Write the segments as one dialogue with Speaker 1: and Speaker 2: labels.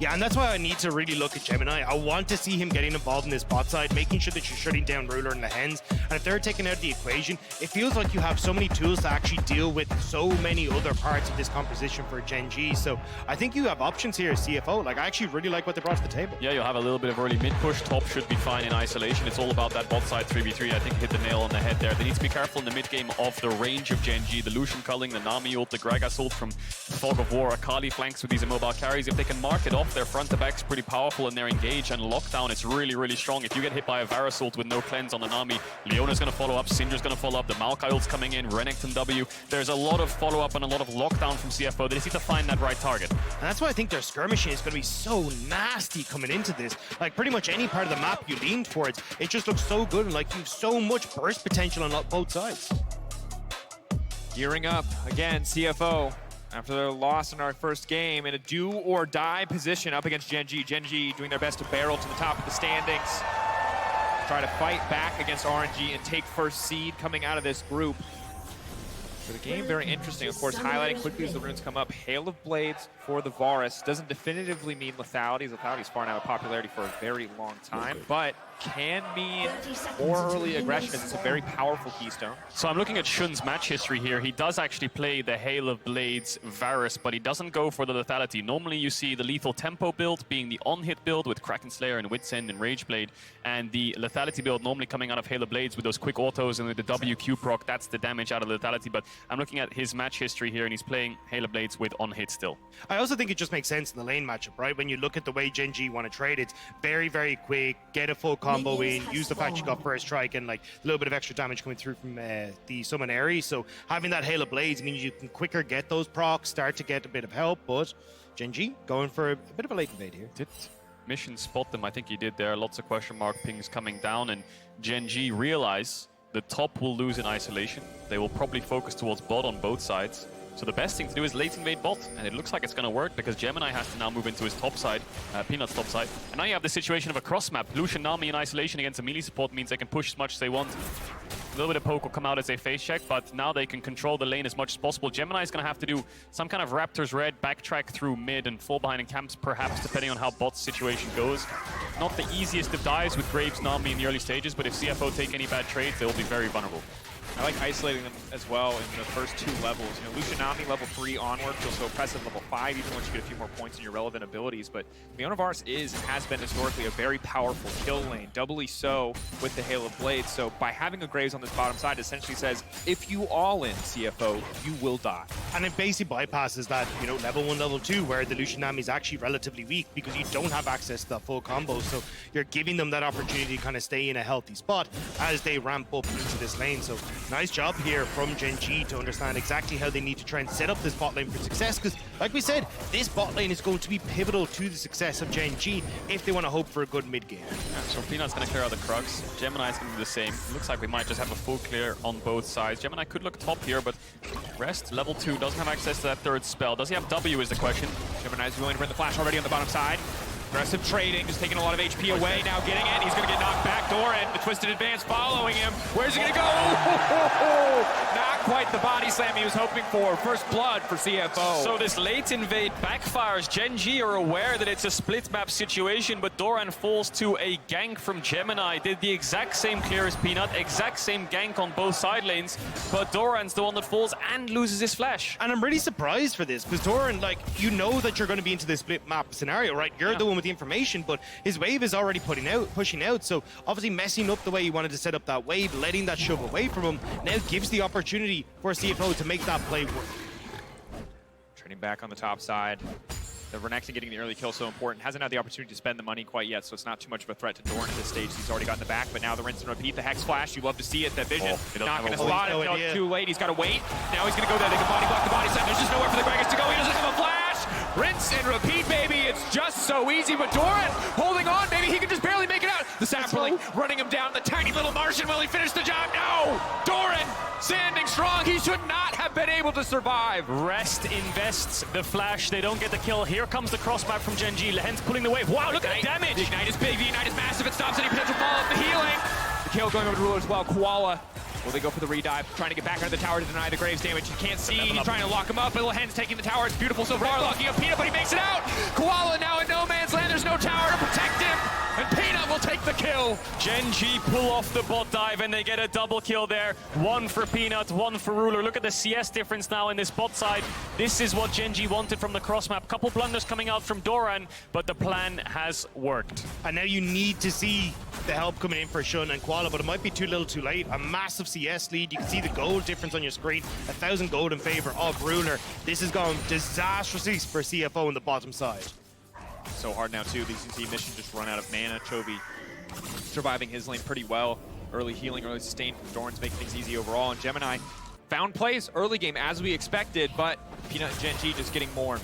Speaker 1: Yeah, and that's why I need to really look at Gemini. I want to see him getting involved in this bot side, making sure that you're shutting down Ruler and Lehends. And if they're taken out of the equation, it feels like you have so many tools to actually deal with so many other parts of this composition for Gen.G. So I think you have options here as CFO. Like, I actually really like what they brought to the table.
Speaker 2: Yeah, you'll have a little bit of early mid push. Top should be fine in isolation. It's all about that bot side 3v3. I think hit the nail on the head there. They need to be careful in the mid game of the range of Gen.G. The Lucien culling, the Nami ult, the Gragas ult from Fog of War. Akali flanks with these immobile carries. If they can mark it off, their front to back's pretty powerful in their engage, and lockdown is really, really strong. If you get hit by a Varus ult with no cleanse on the Nami, Leona's going to follow up, Syndra's going to follow up, the Maokai ult's coming in, Renekton W. There's a lot of follow-up and a lot of lockdown from CFO. They just need to find that right target.
Speaker 1: And that's why I think their skirmishing is going to be so nasty coming into this. Like, pretty much any part of the map you lean towards, it just looks so good, and like you have so much burst potential on both sides.
Speaker 3: Gearing up again, CFO. After their loss in our first game, in a do-or-die position up against Gen.G. Gen.G doing their best to barrel to the top of the standings. Try to fight back against RNG and take first seed coming out of this group. For the game, very interesting. Of course, highlighting quickly as the runes come up. Hail of Blades for the Varus. Doesn't definitively mean lethality. Lethality's far out of popularity for a very long time, but can mean more early aggression as it's a very powerful keystone.
Speaker 2: So I'm looking at Shunn's match history here. He does actually play the Hail of Blades Varus, but he doesn't go for the lethality. Normally you see the lethal tempo build being the on-hit build with Kraken Slayer and Wit's End and Rageblade, and the lethality build normally coming out of Hail of Blades with those quick autos and with the WQ proc. That's the damage out of lethality, but I'm looking at his match history here and he's playing Hail of Blades with on-hit still.
Speaker 1: I also think it just makes sense in the lane matchup, right? When you look at the way Gen.G want to trade, it's very, very quick, get a full combo in, use the fact you got first strike and like a little bit of extra damage coming through from the summon Ares. So having that Hail of Blades means you can quicker get those procs, start to get a bit of help, but Gen.G going for a bit of a late invade here.
Speaker 2: Did Mission spot them? I think he did there. Lots of question mark pings coming down, and Gen.G realize the top will lose in isolation. They will probably focus towards bot on both sides. So the best thing to do is late invade bot, and it looks like it's going to work because Gemini has to now move into his top side, Peanut's top side. And now you have the situation of a cross map. Lucien Nami in isolation against a melee support means they can push as much as they want. A little bit of poke will come out as a face check, but now they can control the lane as much as possible. Gemini is going to have to do some kind of Raptor's Red, backtrack through mid and fall behind in camps, perhaps, depending on how bot's situation goes. Not the easiest of dives with Graves Nami in the early stages, but if CFO take any bad trades, they will be very vulnerable.
Speaker 3: I like isolating them as well in the first two levels. You know, Lucien Nami level 3 onward feels so oppressive. Level 5, even once you get a few more points in your relevant abilities. But Leona Varus is and has been historically a very powerful kill lane, doubly so with the Hail of Blades. So by having a Graves on this bottom side, it essentially says, if you all in CFO, you will die.
Speaker 1: And it basically bypasses that, you know, level 1, level 2, where the Lucien Nami is actually relatively weak because you don't have access to that full combo. So you're giving them that opportunity to kind of stay in a healthy spot as they ramp up into this lane. So nice job here from Gen.G to understand exactly how they need to try and set up this bot lane for success, because like we said, this bot lane is going to be pivotal to the success of Gen.G if they want to hope for a good mid game.
Speaker 2: So Peanut's going to clear out the Crux. Gemini is going to do the same. Looks like we might just have a full clear on both sides. Gemini could look top here, but Rest, level 2, doesn't have access to that third spell. Does he have W is the question.
Speaker 3: Gemini is willing to bring the flash already on the bottom side. Aggressive trading, just taking a lot of HP away, now getting it. He's going to get knocked back. Doran, the twisted advance following him. Where's he going to go? Not quite the body slam he was hoping for. First blood for CFO.
Speaker 2: So this late invade backfires. Gen.G are aware that it's a split map situation, but Doran falls to a gank from Gemini. Did the exact same clear as Peanut, exact same gank on both side lanes, but Doran's the one that falls and loses his flash.
Speaker 1: And I'm really surprised for this, because Doran, like, you know that you're going to be into this split map scenario, right? You're the one with the information, but his wave is already pushing out, so obviously messing up the way he wanted to set up that wave, letting that shove away from him, now gives the opportunity for CFO to make that play work.
Speaker 3: Trading back on the top side. The Renekton getting the early kill so important. Hasn't had the opportunity to spend the money quite yet, so it's not too much of a threat to Doran at this stage. He's already gotten the back, but now the rinse and repeat, the Hex Flash, you love to see it. That vision, not going to spot it until it's too late. He's got to wait. Now he's going to go there. They can body block the body set. There's just nowhere for the Gragas to go. He doesn't have a flash. Rinse and repeat, baby. It's just so easy, but Doran holding on, baby. He can just barely make it out. The sapling running him down. The tiny little Martian. Will he finish the job? No! Doran standing strong. He should not have been able to survive.
Speaker 2: Rest invests the flash. They don't get the kill. Here comes the crossback from Gen.G. Lehends pulling the wave. Wow, look at the damage!
Speaker 3: The Ignite is big. The Ignite is massive. It stops any potential fall-up. The healing. The kill going over to Ruler as well. Koala. Will they go for the redive? Trying to get back under the tower to deny the Graves damage. You can't see. He's trying to lock him up. Lehends taking the tower. It's beautiful so far. Locking up Peanut, but he makes it out. Koala now in no man's
Speaker 2: still, Gen.G pull off the bot dive and they get a double kill there. One for Peanut, one for Ruler. Look at the CS difference now in this bot side. This is what Gen.G wanted from the cross map. Couple blunders coming out from Doran, but the plan has worked.
Speaker 1: And now you need to see the help coming in for Shunn and Koala, but it might be too little too late. A massive CS lead. You can see the gold difference on your screen. 1,000 gold in favor of Ruler. This has gone disastrously for CFO on the bottom side.
Speaker 3: So hard now too. The ADC Mission just run out of mana. Chovy surviving his lane pretty well. Early healing, early sustain from Doran's making things easy overall. And Gemini found plays early game as we expected, but Peanut and Gen.G just getting more.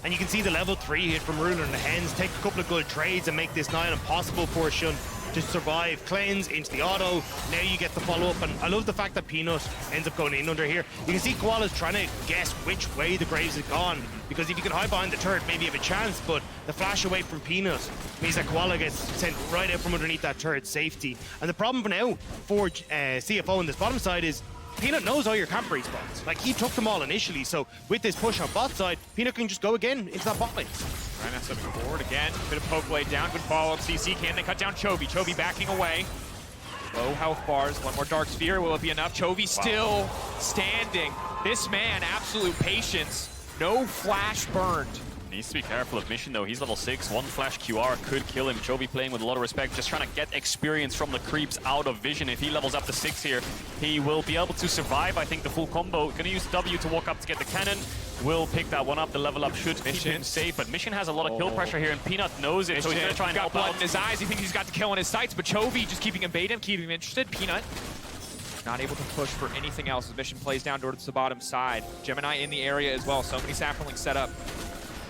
Speaker 1: And you can see the level 3 hit from Ruler and Lehends take a couple of good trades and make this nigh impossible for Shunn to survive. Cleanse into the auto. Now you get the follow-up, and I love the fact that Peanut ends up going in under here. You can see Koala's trying to guess which way the Graves has gone, because if you can hide behind the turret, maybe you have a chance, but the flash away from Peanut means that Koala gets sent right out from underneath that turret safety. And the problem for now for CFO on this bottom side is Peanut knows all your camp respawns. Like, he took them all initially, so with this push on bot side, Peanut can just go again into that bot lane.
Speaker 3: Renekton forward again. Bit of poke laid down. Good follow-up CC. Can they cut down Chovy? Chovy backing away. Low health bars. One more Dark Sphere. Will it be enough? Chovy still standing. This man, absolute patience. No flash burned.
Speaker 2: Needs to be careful of Mission though. He's level 6. One flash QR could kill him. Chovy playing with a lot of respect, just trying to get experience from the creeps out of vision. If he levels up to 6 here, he will be able to survive, I think, the full combo. Gonna use W to walk up to get the cannon. Will pick that one up. The level up should keep him safe, but Mission has a lot of kill pressure here, and Peanut knows it, so he's gonna try and help
Speaker 3: blood
Speaker 2: out.
Speaker 3: in his eyes. He thinks he's got the kill in his sights, but Chovy just keeping him bait him, keeping him interested. Peanut not able to push for anything else as Mission plays down towards the bottom side. Gemini in the area as well. So many sapperlings set up.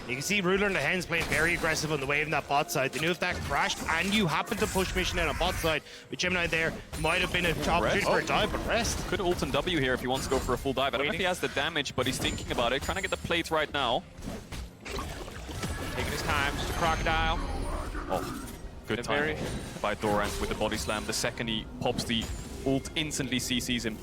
Speaker 1: You can see Ruler and Lehends playing very aggressive on the wave in that bot side. They knew if that crashed and you happen to push Mission out on bot side, with Gemini there, might have been an opportunity for a dive, but Rest.
Speaker 2: Could ult and W here if he wants to go for a full dive. I don't know if he has the damage, but he's thinking about it. Trying to get the plate right now.
Speaker 3: Taking his time, just a crocodile.
Speaker 2: Oh, good time by Doran with the body slam. The second he pops the ult, instantly CCs him.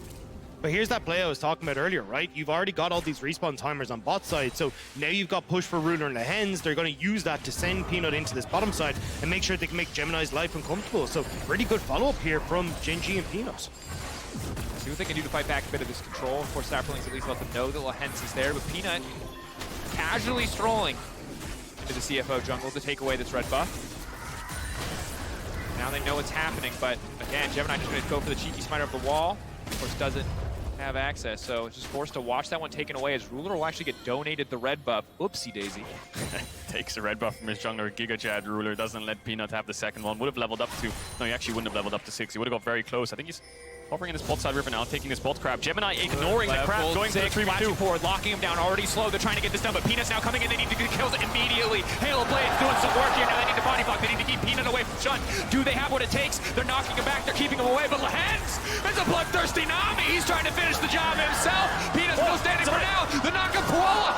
Speaker 1: But here's that play I was talking about earlier, right? You've already got all these respawn timers on bot side, so now you've got push for Ruler and Lehends. They're going to use that to send Peanut into this bottom side and make sure they can make Gemini's life uncomfortable. So really good follow-up here from Gen.G and Peanut.
Speaker 3: See what they can do to fight back a bit of this control. Of course, sapperlings at least let them know that Lehends is there, but Peanut casually strolling into the CFO jungle to take away this red buff. Now they know what's happening, but again, Gemini just going to go for the cheeky smiter of the wall. Of course, doesn't have access, so it's just forced to watch that one taken away as Ruler will actually get donated the red buff. Oopsie daisy.
Speaker 2: Takes the red buff from his jungler. Giga Chad Ruler doesn't let Peanut have the second one. Would have leveled up to... No, he actually wouldn't have leveled up to 6. He would have got very close. I think he's hovering in his bot side river now, taking this bot crab. Gemini ignoring the crab, going for the 3v2.
Speaker 3: Forward, locking him down, already slow. They're trying to get this done, but Peanut's now coming in. They need to get kills immediately. Halo Blade's doing some work here. Now they need to body block. They need to keep Peanut away from Shunn. Do they have what it takes? They're knocking him back. They're keeping him away, but Lehends is a bloodthirsty Nami. He's trying to finish the job himself. Peanut's still standing for now. The knock of Koala.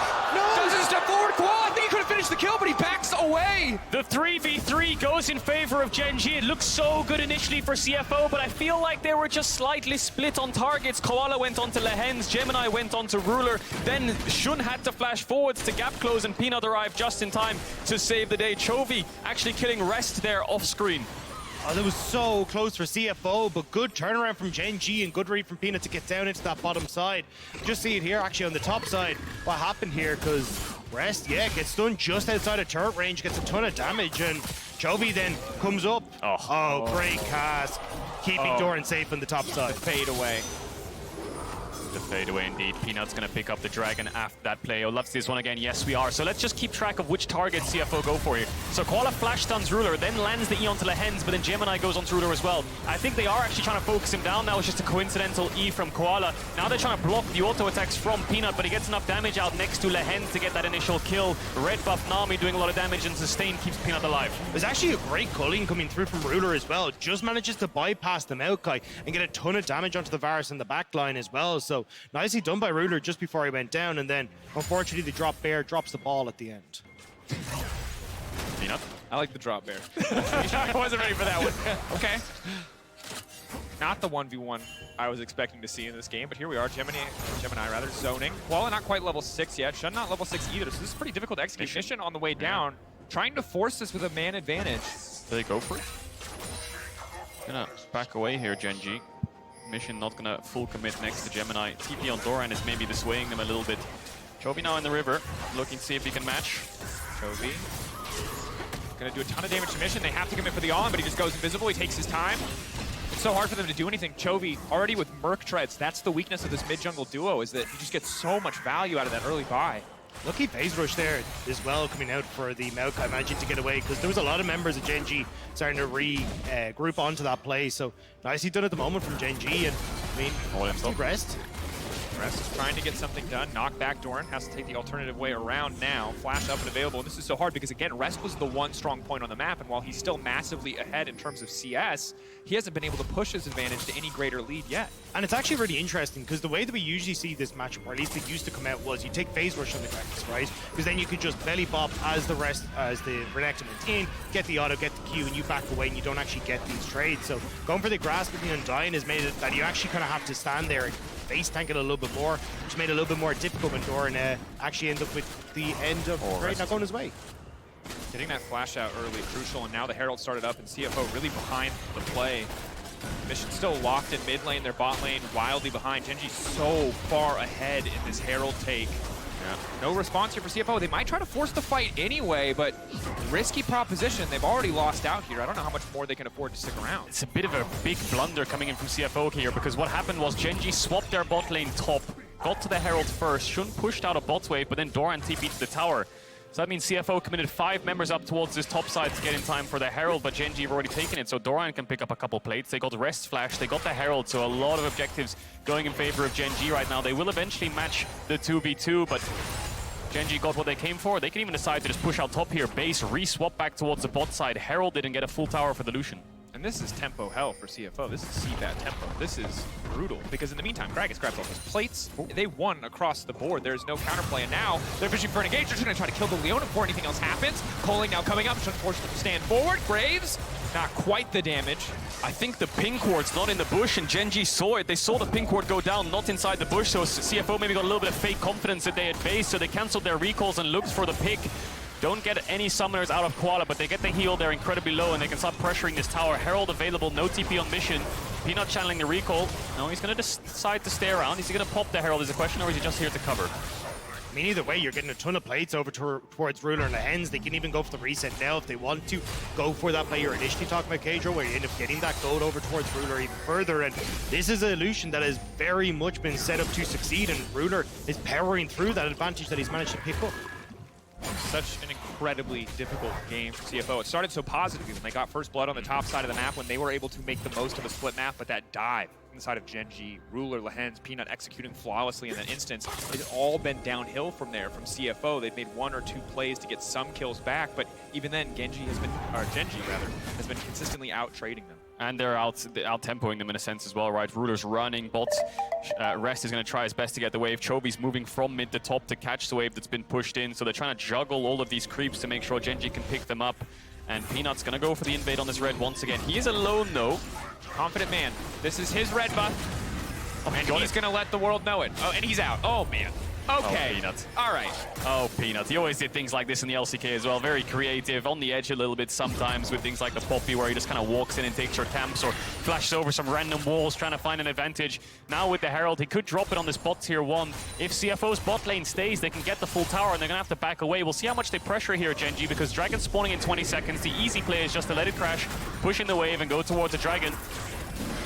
Speaker 3: Doesn't step forward. Koala, I think he could have finished the kill, but he backs away.
Speaker 2: The 3v3 goes in favor of Gen.G. It looks so good initially for CFO, but I feel like they were just slightly split on targets. Koala went on to Lehends, Gemini went on to Ruler, then Shunn had to flash forwards to gap close, and Peanut arrived just in time to save the day. Chovy actually killing Rest there off screen.
Speaker 1: Oh, that was so close for CFO, but good turnaround from Gen.G and good read from Peanut to get down into that bottom side. Just see it here actually on the top side, what happened here, because Rest, yeah, gets stunned just outside of turret range, gets a ton of damage, and Chovy then comes up. Oh, great cast. Keeping Doran safe on the top side.
Speaker 3: Fade away.
Speaker 2: The fade away indeed. Peanut's gonna pick up the dragon after that play. Oh, let's see this one again. Yes, we are. So let's just keep track of which targets CFO go for here. So Koala flash stuns Ruler, then lands the E onto Lehends, but then Gemini goes on to Ruler as well. I think they are actually trying to focus him down now. It's just a coincidental E from Koala. Now they're trying to block the auto attacks from Peanut, but he gets enough damage out next to Lehends to get that initial kill. Red buff Nami doing a lot of damage, and sustain keeps Peanut alive.
Speaker 1: There's actually a great culling coming through from Ruler as well. Just manages to bypass the Maokai and get a ton of damage onto the Varus in the back line as well. So nicely done by Ruler just before he went down, and then unfortunately the drop bear drops the ball at the end.
Speaker 2: Peanut?
Speaker 3: I like the drop bear. I wasn't ready for that one. Okay. Not the 1v1 I was expecting to see in this game, but here we are. Gemini rather, zoning. Koala not quite level 6 yet. Shunn not level 6 either, so this is pretty difficult to execute. Mission on the way down, trying to force this with a man advantage.
Speaker 2: Do they go for it? Gonna back away here, Gen.G. Mission not gonna full commit next to Gemini. TP on Doran is maybe swaying them a little bit. Chovy now in the river, looking to see if he can match.
Speaker 3: Chovy gonna do a ton of damage to Mission. They have to commit for the all-in, but he just goes invisible. He takes his time. It's so hard for them to do anything. Chovy already with Merc Treads. That's the weakness of this mid-jungle duo, is that he just gets so much value out of that early buy.
Speaker 1: Lucky phase rush there as well coming out for the Maokai, managing to get away, because there was a lot of members of Gen.G starting to group onto that play. So nicely done at the moment from Gen.G, and I mean, Rest.
Speaker 3: Rest is trying to get something done. Knock back Doran, has to take the alternative way around now. Flash up and available, and this is so hard because, again, Rest was the one strong point on the map, and while he's still massively ahead in terms of CS, he hasn't been able to push his advantage to any greater lead yet.
Speaker 1: And it's actually really interesting, because the way that we usually see this matchup, or at least it used to come out, was you take phase rush on the Gragas, right? Because then you could just belly bop as the Renekton went in, get the auto, get the Q, and you back away, and you don't actually get these trades. So going for the grasping and dying has made it that you actually kind of have to stand there and face tank it a little bit more, which made it a little bit more difficult when Doran actually ended up with the end of the trade not going his way.
Speaker 3: Getting that flash out early, crucial, and now the Herald started up, and CFO really behind the play. Mission still locked in mid lane, their bot lane wildly behind. Gen.G so far ahead in this Herald take. Yeah. No response here for CFO. They might try to force the fight anyway, but risky proposition. They've already lost out here. I don't know how much more they can afford to stick around.
Speaker 2: It's a bit of a big blunder coming in from CFO here, because what happened was Gen.G swapped their bot lane top, got to the Herald first. Shunn pushed out a bot wave, but then Doran TP'd to the tower. So that means CFO committed 5 members up towards this top side to get in time for the Herald, but Gen.G have already taken it, so Doran can pick up a couple plates. They got Rest Flash, they got the Herald, so a lot of objectives going in favor of Gen.G right now. They will eventually match the 2v2, but Gen.G got what they came for. They can even decide to just push out top here, base, re-swap back towards the bot side. Herald didn't get a full tower for the Lucien.
Speaker 3: And this is tempo hell for CFO. This is CBAT tempo. This is brutal, because in the meantime, Gragas grabs all those plates. They won across the board. There's no counterplay, and now they're fishing for an engage. They're going to try to kill the Leona before anything else happens. Coaling now coming up, unfortunately to stand forward. Graves, not quite the damage.
Speaker 2: I think the pink ward's not in the bush, and Gen.G saw it. They saw the pink ward go down, not inside the bush, so CFO maybe got a little bit of fake confidence that they had base, so they canceled their recalls and looked for the pick. Don't get any summoners out of Koala, but they get the heal. They're incredibly low, and they can start pressuring this tower. Herald available, no TP on Mission. Peanut channeling the recall. No, he's going to decide to stay around. Is he going to pop the Herald is the question, or is he just here to cover?
Speaker 1: I mean, either way, you're getting a ton of plates over towards Ruler and Lehends. They can even go for the reset now if they want to. Go for that play you're initially talking about, Kadro, where you end up getting that gold over towards Ruler even further. And this is a Lucien that has very much been set up to succeed, and Ruler is powering through that advantage that he's managed to pick up.
Speaker 3: Such an incredibly difficult game for CFO. It started so positively when they got first blood on the top side of the map, when they were able to make the most of a split map, but that dive inside of Gen.G, Ruler, Lehends, Peanut executing flawlessly in that instance, it's all been downhill from there from CFO. They've made 1 or 2 plays to get some kills back, but even then, Gen.G has been consistently out-trading them.
Speaker 2: And they're out-tempoing them in a sense as well, right? Ruler's running, bots. Rest is going to try his best to get the wave. Chovy's moving from mid to top to catch the wave that's been pushed in. So they're trying to juggle all of these creeps to make sure Gen.G can pick them up. And Peanut's going to go for the invade on this red once again. He is alone, though.
Speaker 3: Confident man. This is his red buff. Oh, and he's going to let the world know it. Oh, and he's out. Oh, man. Okay.
Speaker 2: Oh, Peanut.
Speaker 3: All right.
Speaker 2: Oh, Peanut. He always did things like this in the LCK as well. Very creative, on the edge a little bit sometimes with things like the Poppy, where he just kind of walks in and takes your camps or flashes over some random walls trying to find an advantage. Now with the Herald, he could drop it on this bot tier 1. If CFO's bot lane stays, they can get the full tower, and they're going to have to back away. We'll see how much they pressure here, Gen.G, because Dragon's spawning in 20 seconds. The easy play is just to let it crash, push in the wave, and go towards the Dragon.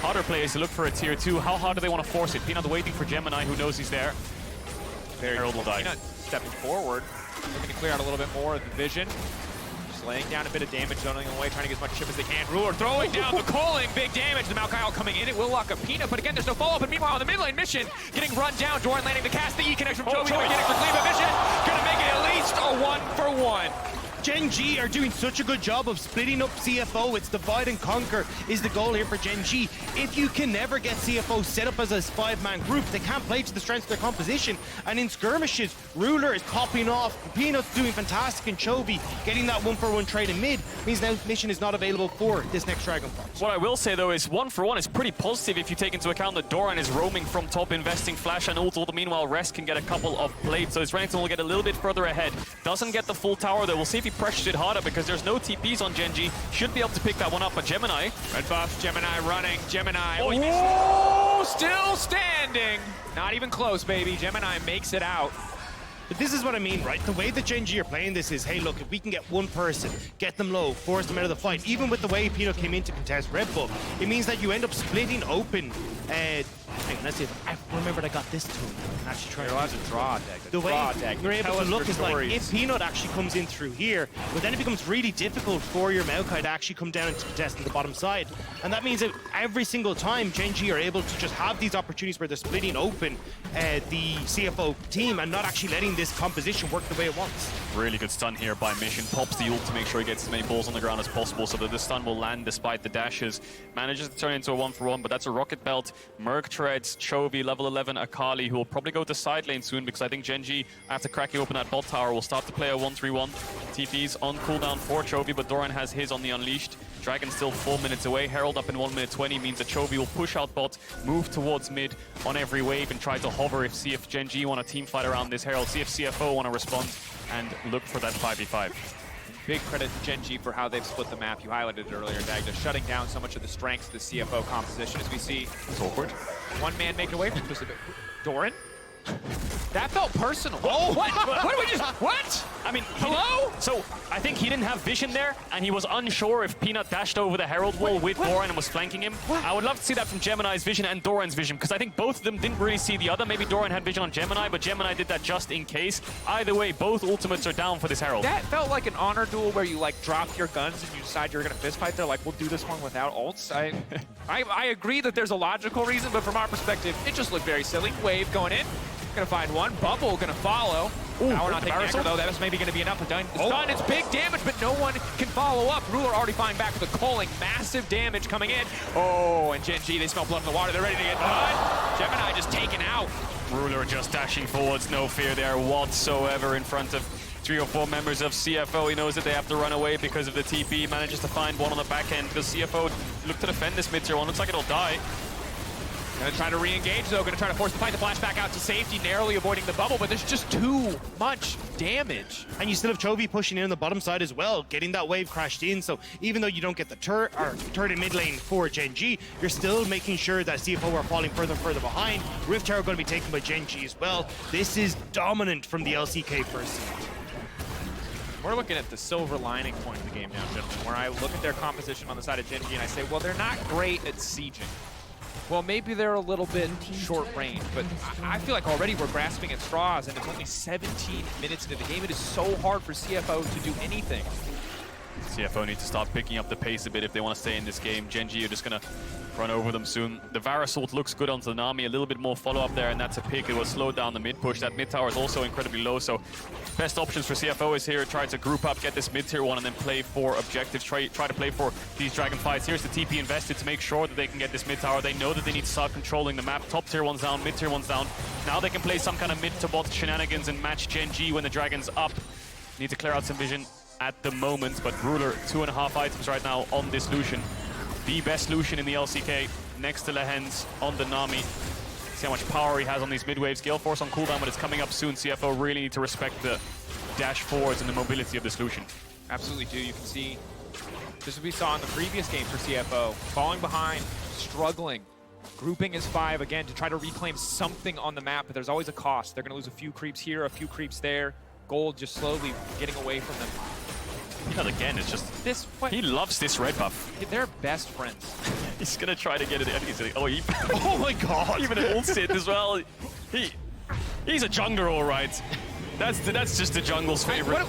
Speaker 2: Harder play is to look for a tier 2. How hard do they want to force it? Peanut waiting for Gemini, who knows he's there. Herald will die.
Speaker 3: Peanut stepping forward, looking to clear out a little bit more of the vision. Just laying down a bit of damage, zoning away, trying to get as much chip as they can. Ruler throwing down the calling, big damage. The Maokai all coming in. It will lock up Peanut, but again, there's no follow-up. And meanwhile, on the mid lane, Mission getting run down. Doran landing the cast, the E connection from Chovy. Getting for clean, but Mission gonna make it at least a 1-for-1.
Speaker 1: Gen.G are doing such a good job of splitting up CFO. It's divide and conquer is the goal here for Gen.G. If you can never get CFO set up as a 5-man group, they can't play to the strength of their composition. And in skirmishes, Ruler is popping off. Peanut's doing fantastic, and Chovy getting that 1-for-1 trade in mid. means now Mission is not available for this next Dragon fight.
Speaker 2: What I will say though is 1-for-1 is pretty positive if you take into account that Doran is roaming from top, investing flash and ult. Meanwhile, Rest can get a couple of plates, so his Renekton will get a little bit further ahead. Doesn't get the full tower though. We'll see if he pressures it harder because there's no TPs on Gen.G. Should be able to pick that one up, but Gemini.
Speaker 3: Red buff, Gemini running, Gemini. Oh, still standing. Not even close, baby. Gemini makes it out.
Speaker 1: But this is what I mean, right? The way that Gen.G are playing this is, hey, look, if we can get one person, get them low, force them out of the fight, even with the way Peanut came in to contest Red Bull, it means that you end up splitting open. Hang on, let's see if I remembered I got this tool. Actually try
Speaker 3: to draw deck.
Speaker 1: The way you're able to look is like, if Peanut actually comes in through here, but then it becomes really difficult for your Maokai to actually come down and contest on the bottom side. And that means that every single time Gen.G are able to just have these opportunities where they're splitting open the CFO team and not actually letting this composition work the way it wants.
Speaker 2: Really good stun here by Mission. Pops the ult to make sure he gets as many balls on the ground as possible so that the stun will land despite the dashes. Manages to turn into a 1-for-1, but that's a rocket belt. Merc treads, Chovy, level 11, Akali, who will probably go to side lane soon because I think Gen.G, after cracking open that bot tower, will start to play a 1-3-1. TP's on cooldown for Chovy, but Doran has his on the Unleashed. Dragon still 4 minutes away. Herald up in 1 minute 20 means that Chovy will push out bot, move towards mid on every wave and try to hover see if Gen.G want a team fight around this Herald, see if CFO want to respond and look for that 5v5.
Speaker 3: Big credit to Gen.G for how they've split the map. You highlighted it earlier, Dagda, shutting down so much of the strengths of the CFO composition as we see.
Speaker 2: It's awkward.
Speaker 3: One man making away from specific. Doran? That felt personal. Oh, what? What did we just? What?
Speaker 2: I mean,
Speaker 3: hello?
Speaker 2: So I think he didn't have vision there, and he was unsure if Peanut dashed over the Herald wall with Doran and was flanking him. What? I would love to see that from Gemini's vision and Doran's vision, because I think both of them didn't really see the other. Maybe Doran had vision on Gemini, but Gemini did that just in case. Either way, both ultimates are down for this Herald.
Speaker 3: That felt like an honor duel where you like drop your guns and you decide you're gonna fist fight. They're like, we'll do this one without ults. I agree that there's a logical reason, but from our perspective, it just looked very silly. Wave going in. Gonna find one. Bubble gonna follow. Now we're not taking anchor though. That was maybe gonna be enough. It's done. It's big damage, but no one can follow up. Ruler already flying back with a calling. Massive damage coming in. Oh, and Gen.G, they smell blood in the water. They're ready to get done. Gemini just taken out.
Speaker 2: Ruler just dashing forwards. No fear there whatsoever in front of 3 or 4 members of CFO. He knows that they have to run away because of the TP. Manages to find one on the back end because CFO look to defend this mid-tier one. Looks like it'll die.
Speaker 3: Gonna try to re-engage though, gonna try to force the fight to flash back out to safety, narrowly avoiding the bubble, but there's just too much damage.
Speaker 1: And you still have Chovy pushing in on the bottom side as well, getting that wave crashed in, so even though you don't get the turret in mid lane for Gen.G, you're still making sure that CFO are falling further and further behind. Rift Tower going to be taken by Gen.G as well. This is dominant from the LCK first seed.
Speaker 3: We're looking at the silver lining point of the game now, gentlemen, where I look at their composition on the side of Gen.G and I say, well, they're not great at sieging. Well, maybe they're a little bit short range, but I feel like already we're grasping at straws, and it's only 17 minutes into the game. It is so hard for CFO to do anything.
Speaker 2: CFO need to start picking up the pace a bit if they want to stay in this game. Gen.G are just going to run over them soon. The Varus ult looks good onto the Nami, a little bit more follow-up there, and that's a pick. It will slow down the mid-push. That mid-tower is also incredibly low, so best options for CFO is here, try to group up, get this mid-tier one, and then play for objectives. Try to play for these dragon fights. Here's the TP invested to make sure that they can get this mid-tower. They know that they need to start controlling the map. Top-tier one's down, mid-tier one's down. Now they can play some kind of mid-to-bot shenanigans and match Gen.G when the dragon's up. Need to clear out some vision at the moment, but Ruler, 2.5 items right now on this Lucien. The best Lucien in the LCK, next to Lehends on the Nami. See how much power he has on these mid-waves. Gale Force on cooldown, but it's coming up soon. CFO really need to respect the dash forwards and the mobility of this Lucien.
Speaker 3: Absolutely do. You can see, just as we saw in the previous game for CFO, falling behind, struggling, grouping as 5 again to try to reclaim something on the map, but there's always a cost. They're going to lose a few creeps here, a few creeps there. Gold just slowly getting away from them.
Speaker 2: Peanut again is just... He loves this red buff.
Speaker 3: They're best friends.
Speaker 2: He's gonna try to get it in. He's like, oh,
Speaker 1: oh my god!
Speaker 2: Even an ult sit as well. He's a jungler, all right. That's just the jungle's favorite.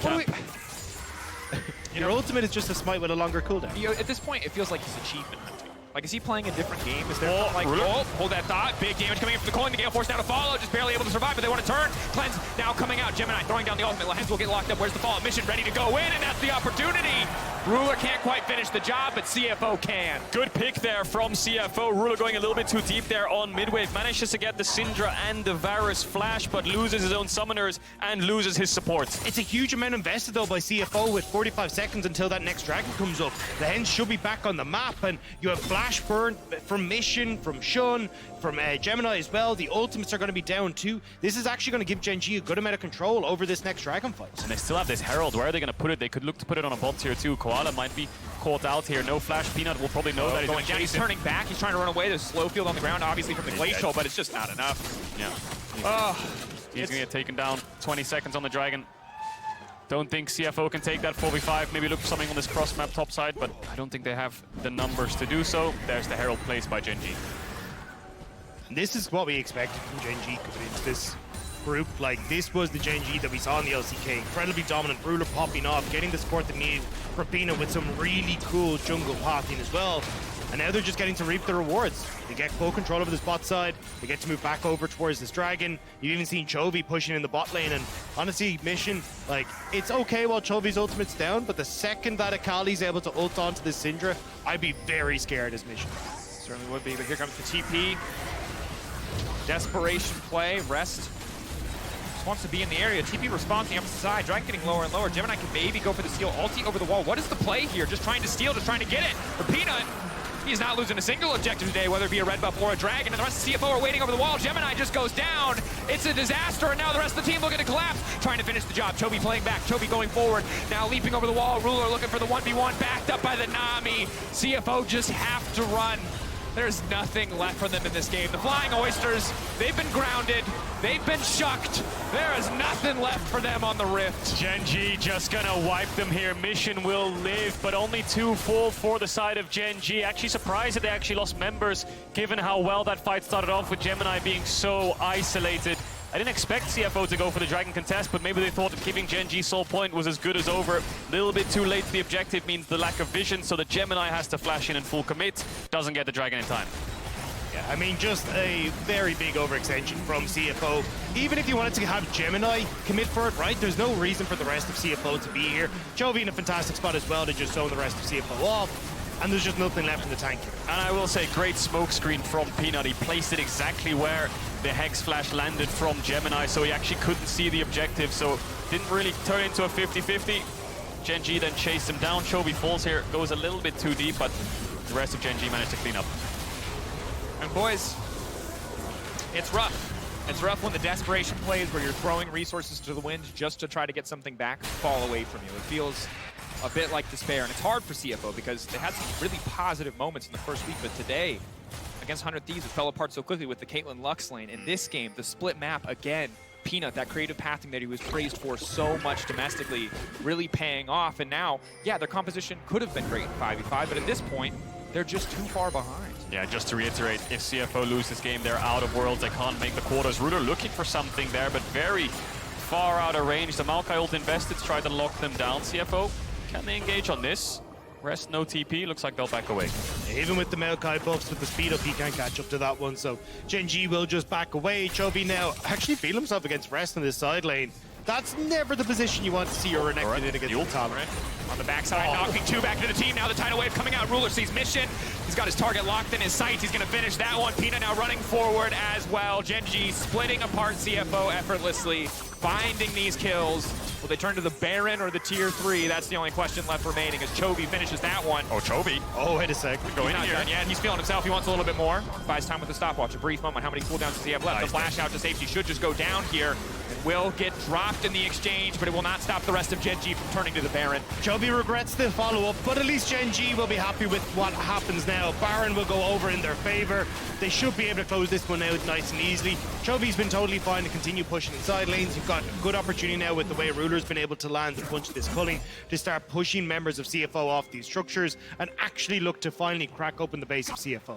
Speaker 1: Your ultimate is just a smite with a longer cooldown.
Speaker 3: You know, at this point, it feels like he's achievement hunting. Like, is he playing a different game? Is there hold that thought. Big damage coming in from the coin. The Gale Force now to follow. Just barely able to survive, but they want to turn. Cleanse now coming out. Gemini throwing down the ultimate. Lehends will get locked up. Where's the follow-up mission? Ready to go in, and that's the opportunity. Ruler can't quite finish the job, but CFO can.
Speaker 2: Good pick there from CFO. Ruler going a little bit too deep there on mid-wave. Manages to get the Syndra and the Varus flash, but loses his own summoners and loses his supports.
Speaker 1: It's a huge amount invested though by CFO with 45 seconds until that next dragon comes up. The Lehends should be back on the map, and you have flash burn from Mission, from Shunn, from Gemini as well. The ultimates are going to be down too. This is actually going to give Gen.G a good amount of control over this next dragon fight.
Speaker 2: And they still have this Herald. Where are they going to put it? They could look to put it on a bot tier 2. Koala might be caught out here. No flash. Peanut will probably know that he's
Speaker 3: going down. He's turning back. He's trying to run away. There's slow field on the ground, obviously from the glacial, but it's just not enough.
Speaker 2: Yeah. He's going to get taken down. 20 seconds on the dragon. Don't think CFO can take that 4v5. Maybe look for something on this cross map top side, but I don't think they have the numbers to do so. There's the Herald placed by Gen.G.
Speaker 1: This is what we expected from Gen.G coming into this group. Like, this was the Gen.G that we saw in the LCK. Incredibly dominant, Ruler popping off, getting the support they need for Peanut with some really cool jungle pathing as well. And now they're just getting to reap the rewards. They get full control over this bot side. They get to move back over towards this dragon. You've even seen Chovy pushing in the bot lane. And honestly, Mission, like, it's okay while Chovy's ultimate's down, but the second that Akali's able to ult onto this Syndra, I'd be very scared as Mission.
Speaker 3: Certainly would be, but here comes the TP. Desperation play. Rest just wants to be in the area. TP response on the opposite side. Dragon getting lower and lower. Gemini can maybe go for the steal. Ulti over the wall. What is the play here? Just trying to steal, just trying to get it. For Peanut, he's not losing a single objective today, whether it be a red buff or a dragon. And the rest of CFO are waiting over the wall. Gemini just goes down. It's a disaster, and now the rest of the team looking to collapse. Trying to finish the job. Chovy playing back. Chovy going forward. Now leaping over the wall. Ruler looking for the 1v1. Backed up by the Nami. CFO just have to run. There's nothing left for them in this game. The Flying Oysters, they've been grounded. They've been shucked. There is nothing left for them on the Rift.
Speaker 2: Gen.G just gonna wipe them here. Mission will live, but only 2 fall for the side of Gen.G. Actually surprised that they actually lost members, given how well that fight started off with Gemini being so isolated. I didn't expect CFO to go for the Dragon contest, but maybe they thought that keeping Gen.G soul point was as good as over. A little bit too late. The objective means the lack of vision, so the Gemini has to flash in and full commit. Doesn't get the Dragon in time.
Speaker 1: Yeah, I mean, just a very big overextension from CFO. Even if you wanted to have Gemini commit for it, right, there's no reason for the rest of CFO to be here. Chovy in a fantastic spot as well to just zone the rest of CFO off. And there's just nothing left in the tank here.
Speaker 2: And I will say, great smoke screen from Peanut. He placed it exactly where the Hex Flash landed from Gemini, so he actually couldn't see the objective, so didn't really turn into a 50-50. Gen.G then chased him down. Chovy falls here, goes a little bit too deep, but the rest of Gen.G managed to clean up.
Speaker 3: And boys, it's rough. It's rough when the desperation plays where you're throwing resources to the wind just to try to get something back fall away from you. It feels a bit like despair, and it's hard for CFO because they had some really positive moments in the first week, but today, against 100 Thieves, it fell apart so quickly with the Caitlyn Lux lane. In this game, the split map, again, Peanut, that creative pathing that he was praised for so much domestically, really paying off, and now, yeah, their composition could have been great in 5v5, but at this point, they're just too far behind.
Speaker 2: Yeah, just to reiterate, if CFO lose this game, they're out of Worlds, they can't make the quarters. Ruler looking for something there, but very far out of range. The Maokai ult invested to try to lock them down. CFO, can they engage on this? Rest, no TP, looks like they'll back away.
Speaker 1: Even with the Maokai buffs, with the speed up, he can't catch up to that one, so Gen.G will just back away. Chovy now actually feel himself against Rest in this side lane. That's never the position you want to see your Renekton in against the top.
Speaker 3: Right. On the backside, knocking 2 back into the team. Now the tidal wave coming out. Ruler sees Mission. He's got his target locked in his sights. He's going to finish that one. Peanut now running forward as well. Gen.G splitting apart CFO effortlessly, finding these kills. Will they turn to the Baron or the tier 3? That's the only question left remaining as Chovy finishes that one.
Speaker 2: Oh, Chovy.
Speaker 1: Oh, wait a sec.
Speaker 3: He's not done yet. He's feeling himself. He wants a little bit more. Buys time with the stopwatch. A brief moment. How many cooldowns does he have left? The flash out to safety should just go down here. It will get dropped in the exchange, but it will not stop the rest of Gen.G from turning to the Baron.
Speaker 1: Chovy regrets the follow-up, but at least Gen.G will be happy with what happens now. Baron will go over in their favor. They should be able to close this one out nice and easily. Chovy's been totally fine to continue pushing inside lanes. You've got a good opportunity now with the way Ruler's been able to land a bunch of this culling to start pushing members of CFO off these structures and actually look to finally crack open the base of CFO.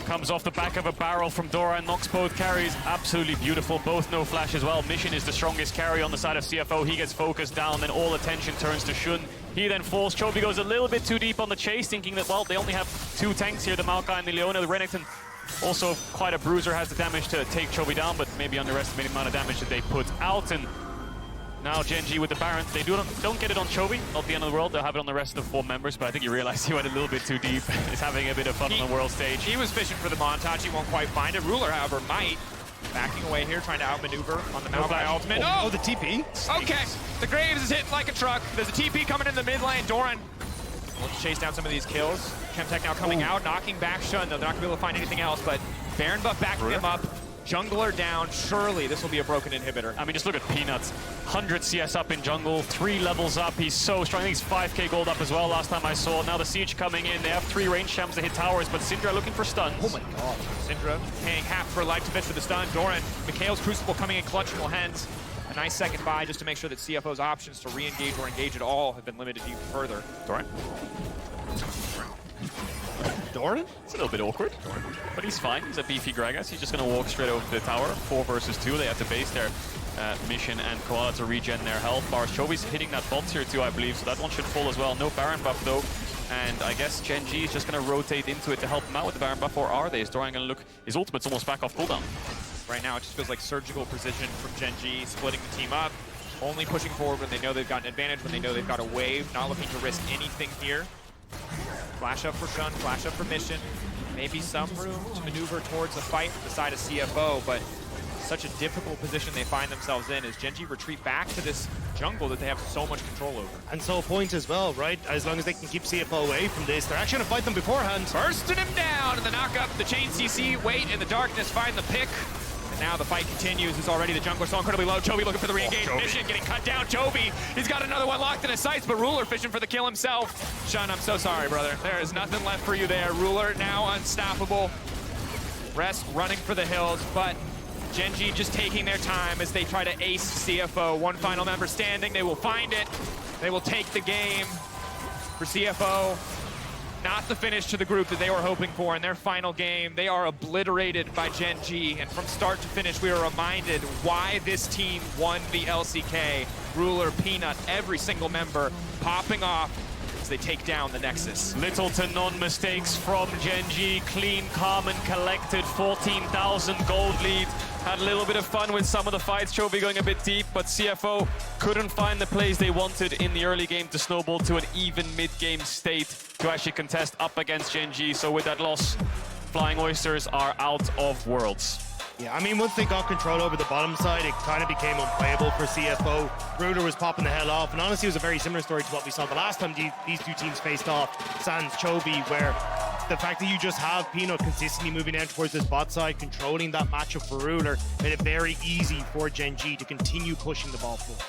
Speaker 2: Comes off the back of a barrel from Doran, knocks both carries. Absolutely beautiful. Both no flash as well. Mission is the strongest carry on the side of CFO. He gets focused down, then all attention turns to Shunn. He then falls. Chovy goes a little bit too deep on the chase, thinking that, well, they only have 2 tanks here, the Maokai and the Leona. The Renekton, also quite a bruiser, has the damage to take Chovy down, but maybe underestimating the amount of damage that they put out. And Now Gen.G with the Baron. They don't get it on Chovy, not the end of the world. They'll have it on the rest of the 4 members, but I think he realized he went a little bit too deep. He's having a bit of fun on the world stage.
Speaker 3: He was fishing for the montage. He won't quite find it. Ruler, however, might. Backing away here, trying to outmaneuver on the Maokai ultimate.
Speaker 1: Oh, the TP.
Speaker 3: Okay, the Graves is hitting like a truck. There's a TP coming in the mid lane. Doran wants to chase down some of these kills. Chemtech now coming out, knocking back Shunn, though. They're not going to be able to find anything else, but Baron buff backing him up. Jungler down. Surely this will be a broken inhibitor.
Speaker 2: I mean, just look at Peanuts. 100 CS up in jungle, 3 levels up. He's so strong. I think he's 5k gold up as well last time I saw. Now the Siege coming in. They have 3 range champs to hit towers, but Syndra looking for stuns.
Speaker 1: Oh my god.
Speaker 3: Syndra paying half for life to finish with the stun. Doran, Mikhail's Crucible coming in clutch from Lehends. A nice second buy just to make sure that CFO's options to re-engage or engage at all have been limited even further.
Speaker 2: Doran.
Speaker 1: Doran?
Speaker 2: It's a little bit awkward, but he's fine. He's a beefy Gragas. He's just going to walk straight over to the tower. 4 versus 2. They have to base their Mission and Koala to regen their health bars. Chovy's hitting that bot here too, I believe, so that one should fall as well. No Baron buff though. And I guess Gen.G is just going to rotate into it to help him out with the Baron buff, or are they? Is Doran going to look... His ultimate's almost back off cooldown.
Speaker 3: Right now, it just feels like surgical precision from Gen.G, splitting the team up. Only pushing forward when they know they've got an advantage, when they know they've got a wave. Not looking to risk anything here. Flash up for Shunn, flash up for Mission. Maybe some room to maneuver towards a fight from the side of CFO, but such a difficult position they find themselves in as Gen.G retreat back to this jungle that they have so much control over.
Speaker 1: And so points as well, right? As long as they can keep CFO away from this, they're actually going to fight them beforehand.
Speaker 3: Bursting him down, and the knock up, the chain CC, wait in the darkness, find the pick. And now the fight continues. It's already the jungler so incredibly low. Chovy looking for the re-engage. Mission getting cut down. Chovy, he's got another one locked in his sights, but Ruler fishing for the kill himself. Shunn, I'm so sorry, brother. There is nothing left for you there. Ruler now unstoppable. Rest running for the hills, but Gen.G just taking their time as they try to ace CFO. One final member standing. They will find it. They will take the game for CFO. Not the finish to the group that they were hoping for in their final game. They are obliterated by Gen.G, and from start to finish, we are reminded why this team won the LCK. Ruler, Peanut, every single member popping off as they take down the Nexus.
Speaker 2: Little to none mistakes from Gen.G. Clean, calm, and collected. 14,000 gold lead. Had a little bit of fun with some of the fights. Chovy going a bit deep, but CFO couldn't find the plays they wanted in the early game to snowball to an even mid-game state to actually contest up against Gen.G. So with that loss, Flying Oysters are out of Worlds.
Speaker 1: Yeah, I mean, once they got control over the bottom side, it kind of became unplayable for CFO. Ruler was popping the hell off, and honestly, it was a very similar story to what we saw the last time these 2 teams faced off, Sans Chovy, where the fact that you just have Peanut consistently moving down towards this bot side, controlling that matchup for Ruler, made it very easy for Gen.G to continue pushing the ball forward.